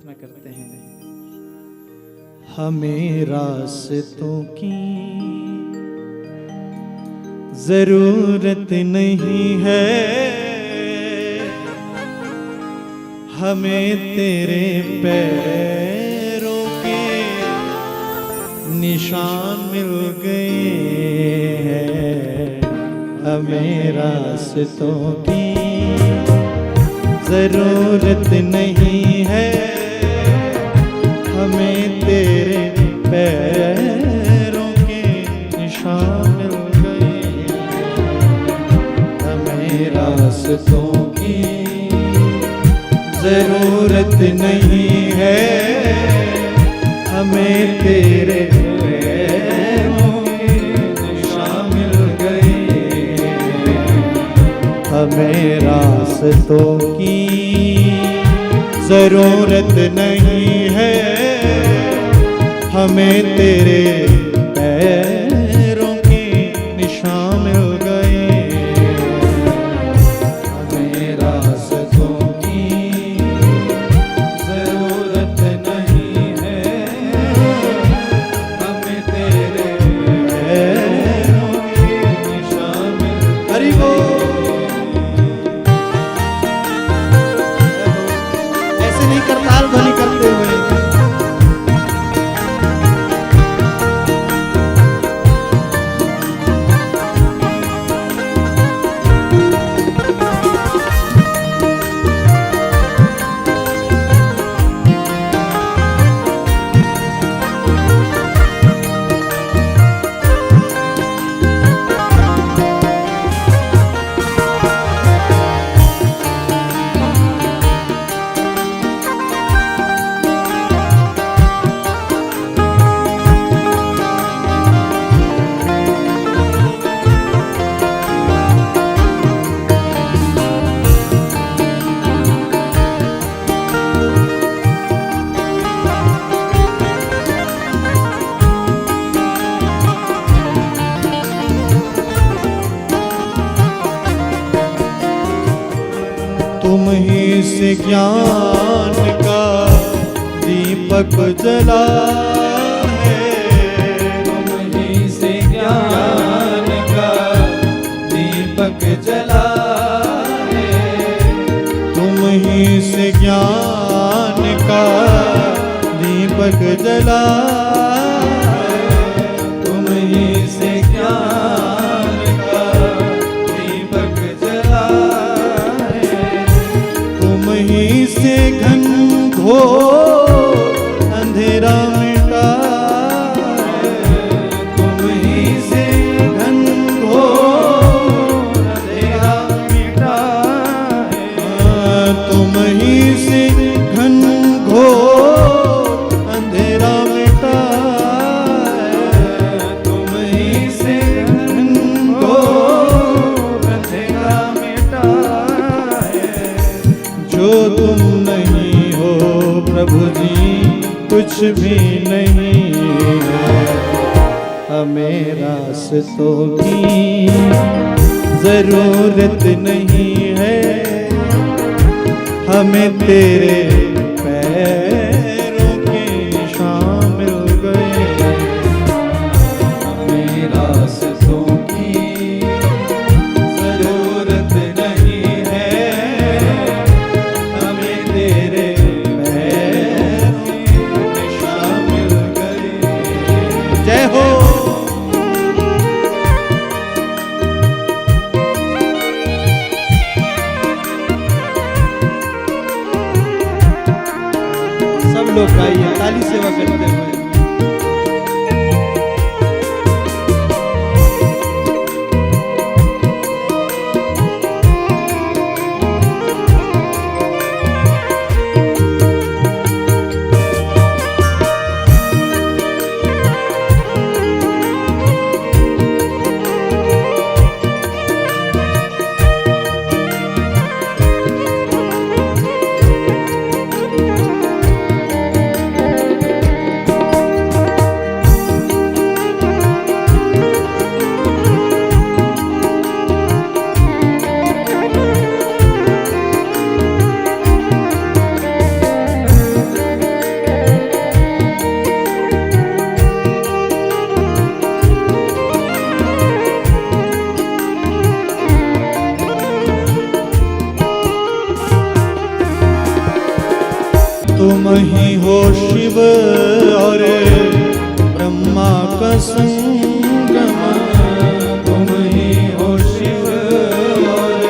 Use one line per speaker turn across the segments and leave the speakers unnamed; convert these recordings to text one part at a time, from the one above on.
प्रार्थना करते हैं। हमें रास्तों की जरूरत नहीं है, हमें तेरे पैरों के निशान मिल गए हैं। हमें रास्तों की जरूरत नहीं है, हमें तेरे पैरों के निशान मिल गए। हमें रास्तों की जरूरत नहीं है, हमें तेरे पैरों के निशान मिल गए। हमें रास्तों की जरूरत नहीं है, हमें तेरे पैरों के निशान मिल गए। हमें रास्तों की जरूरत नहीं है, हमें तेरे पैरों के निशान मिल गए। हरि बोल। ऐसे नहीं करताल ध्वनि करते हुए तुम ही से ज्ञान का दीपक जला है, तुम ही से ज्ञान का दीपक जला है। तुम ही से ज्ञान का दीपक जला है, तुम ही से ज्ञान का दीपक जला है। तुम ही से घन घोर अंधेरा मिटा है, तुम ही से घन घोर अंधेरा मिटा है। तुम ही से घन घोर अंधेरा मिटा है, तुम ही से घन घोर अंधेरा मिटा है। जो तुम नहीं हो प्रभु जी कुछ भी नहीं है। हमें रास्तों की जरूरत नहीं है, हमें तेरे पैरों के निशान मिल गए। हमें रास्तों की जरूरत नहीं है, हमें तेरे पैरों के निशान मिल गए। जय हो। सब लोग गाइए ताली सेवा करते हुए। तुम ही हो शिव और ब्रह्मा का संगम, तुम ही हो शिव और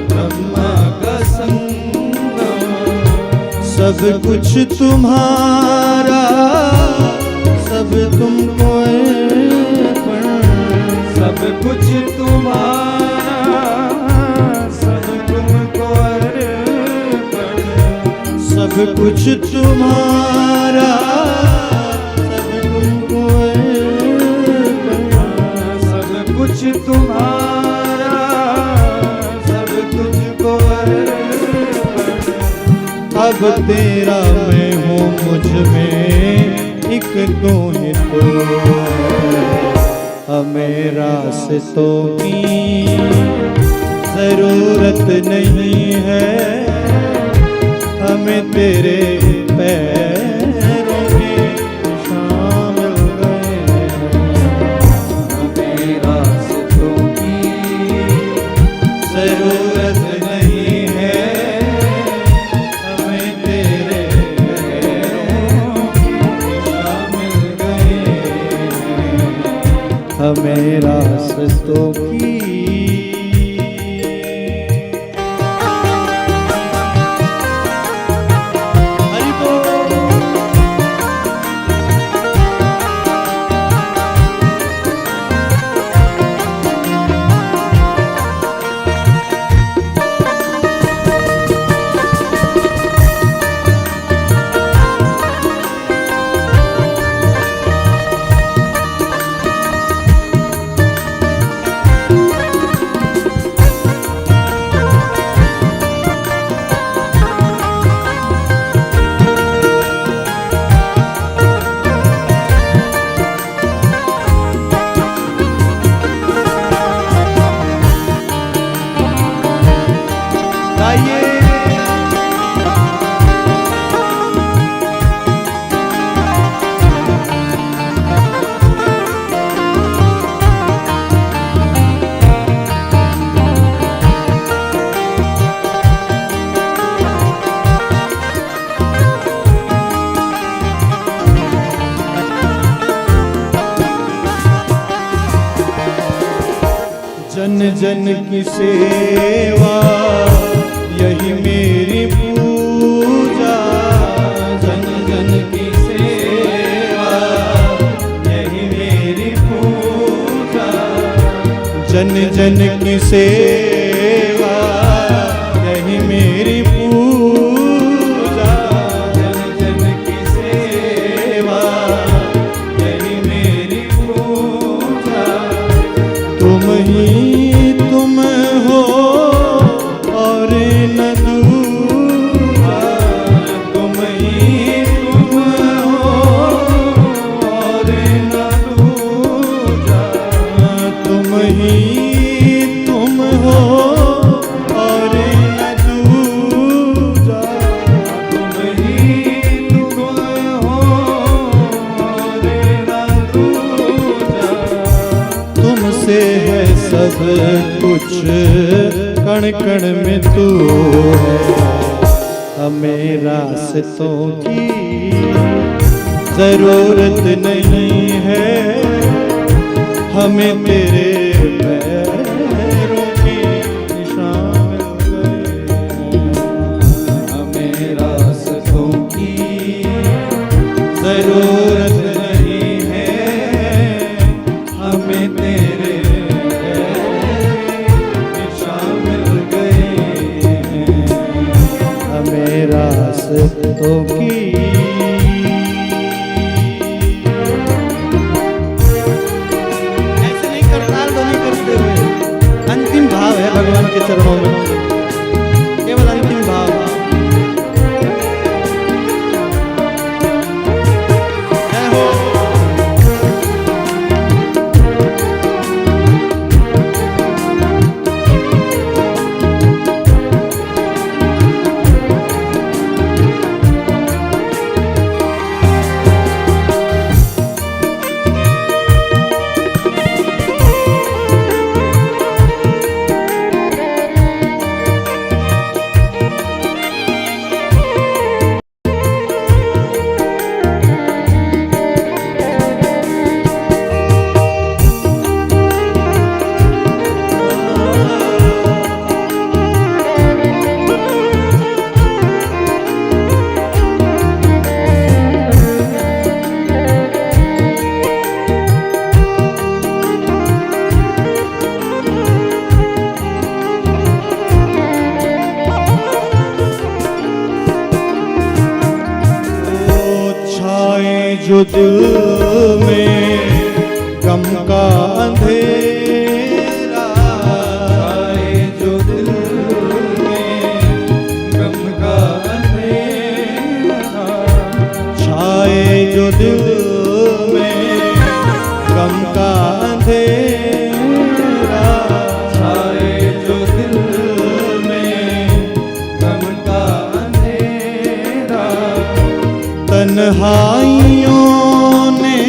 ब्रह्मा का संगम। सब कुछ तुम्हारा, सब तुमको अर्पण, सब कुछ तुम्हारा, सब तुमको अर्पण। सब कुछ तुम्हारा, सब तुमको अर्पण। सब कुछ तुम्हारा, सब तुझको अर्पण। अब तेरा मैं हूँ, मुझ में एक तू ही तो। हमें रास्तों की जरूरत नहीं है, हमें तेरे पैरों के निशान मिल गए। हमें रास्तों की जरूरत नहीं है, हमें तेरे पैरों के निशान मिल गए। हमें रास्तों की जन जन की सेवा, यही मेरी पूजा। जन जन की सेवा, यही मेरी पूजा। जन जन की सेवा, यही मेरी पूजा। जन जन की सेवा, यही मेरी पूजा। तुम ही तुम हो और न दूजा। तुम ही तुम हो और न दूजा। तुम ही तुम हो और न दूजा। तुम ही तुम हो और न दूजा। तुमसे है सब कुछ, कण कण में तू है। हमें रास्तों की जरूरत नहीं है, हमें तेरे पैरों की निशान मिल गए। हमें रास्तों की जरूरत नहीं है, हमें तेरे रास्तों की। ऐसे नहीं करताल ध्वनि करते हुए, अंतिम भाव है भगवान के चरणों में, केवल अंतिम भाव। जय हो। जो दिल में गम का अंधेरा,
छाए जो दिल में गम का अंधेरा,
छाए जो दिल में गम का अंधेरा,
छाए जो दिल में गम का अंधेरा,
तन्हाइयों ने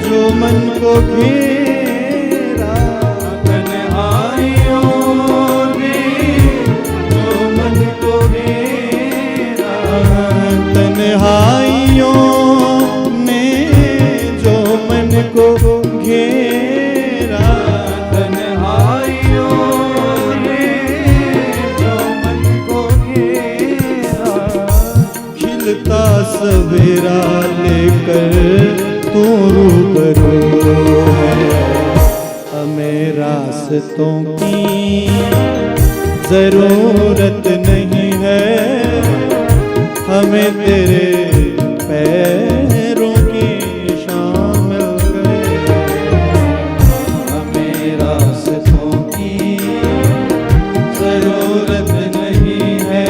जो मन को घेरा,
तन्हाइयों ने जो मन को घेरा,
तन्हाइयों ने जो मन को घेरा,
तन्हाइयों ने जो मन को घेरा,
खिलता सवेरा लेकर तू रूबरू है, हमें रास्तों की जरूरत नहीं है, हमें तेरे पैरों की शामिल गए,
हमें रास्तों की जरूरत नहीं है,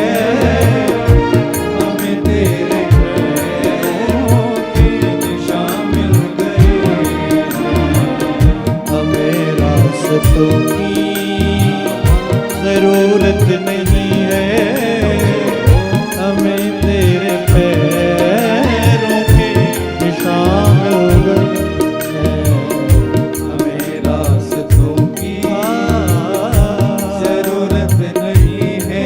हमें तेरे पैरों की शामिल गए,
हमें रास्तों की जरूरत नहीं है, हमें तेरे पैरों के शामिल गए,
हमें रास्तों की जरूरत नहीं है,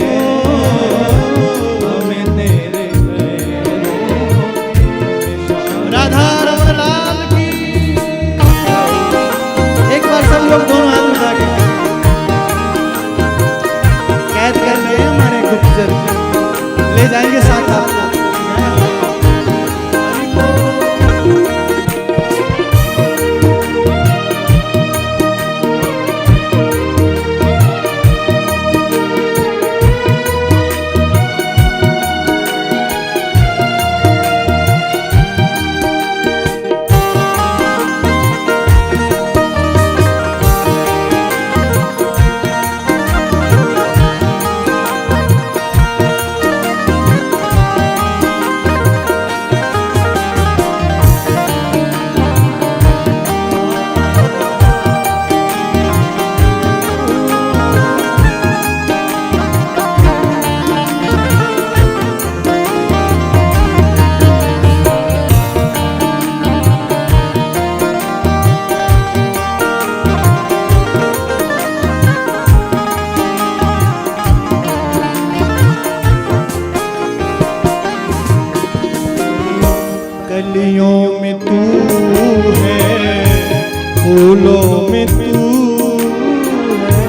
हमें तेरे पैरों की
राधा रमन लाल की। एक बार सब लोग दोनों हाथ उठा के कैद कर लिए हमारे गुप्तचर, ले जाएंगे साथ आपको। कलियों में तू है, फूलों में तू है,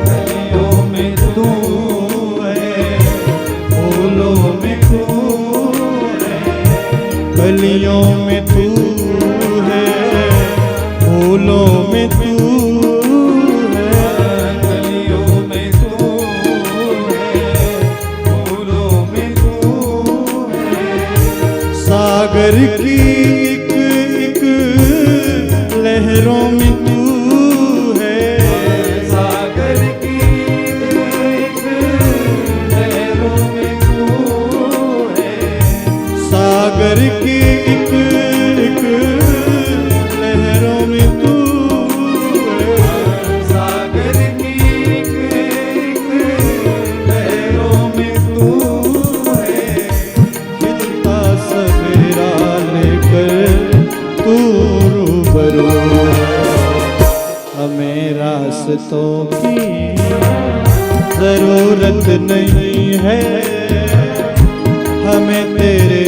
कलियों में तू है, फूलों में तू है,
कलियों में तू है, फूलों में तू है,
कलियों में तू है, फूलों में तू है,
सागर की एक एक लहरों में तू है,
सागर की एक लहरों में तू है,
सागर की एक एक लहरों में तू है,
सागर की एक लहरों में तू है,
खिलता सवेरा लेकर तू रूबरू है, हमें रास्तों की जरूरत नहीं है, हमें तेरे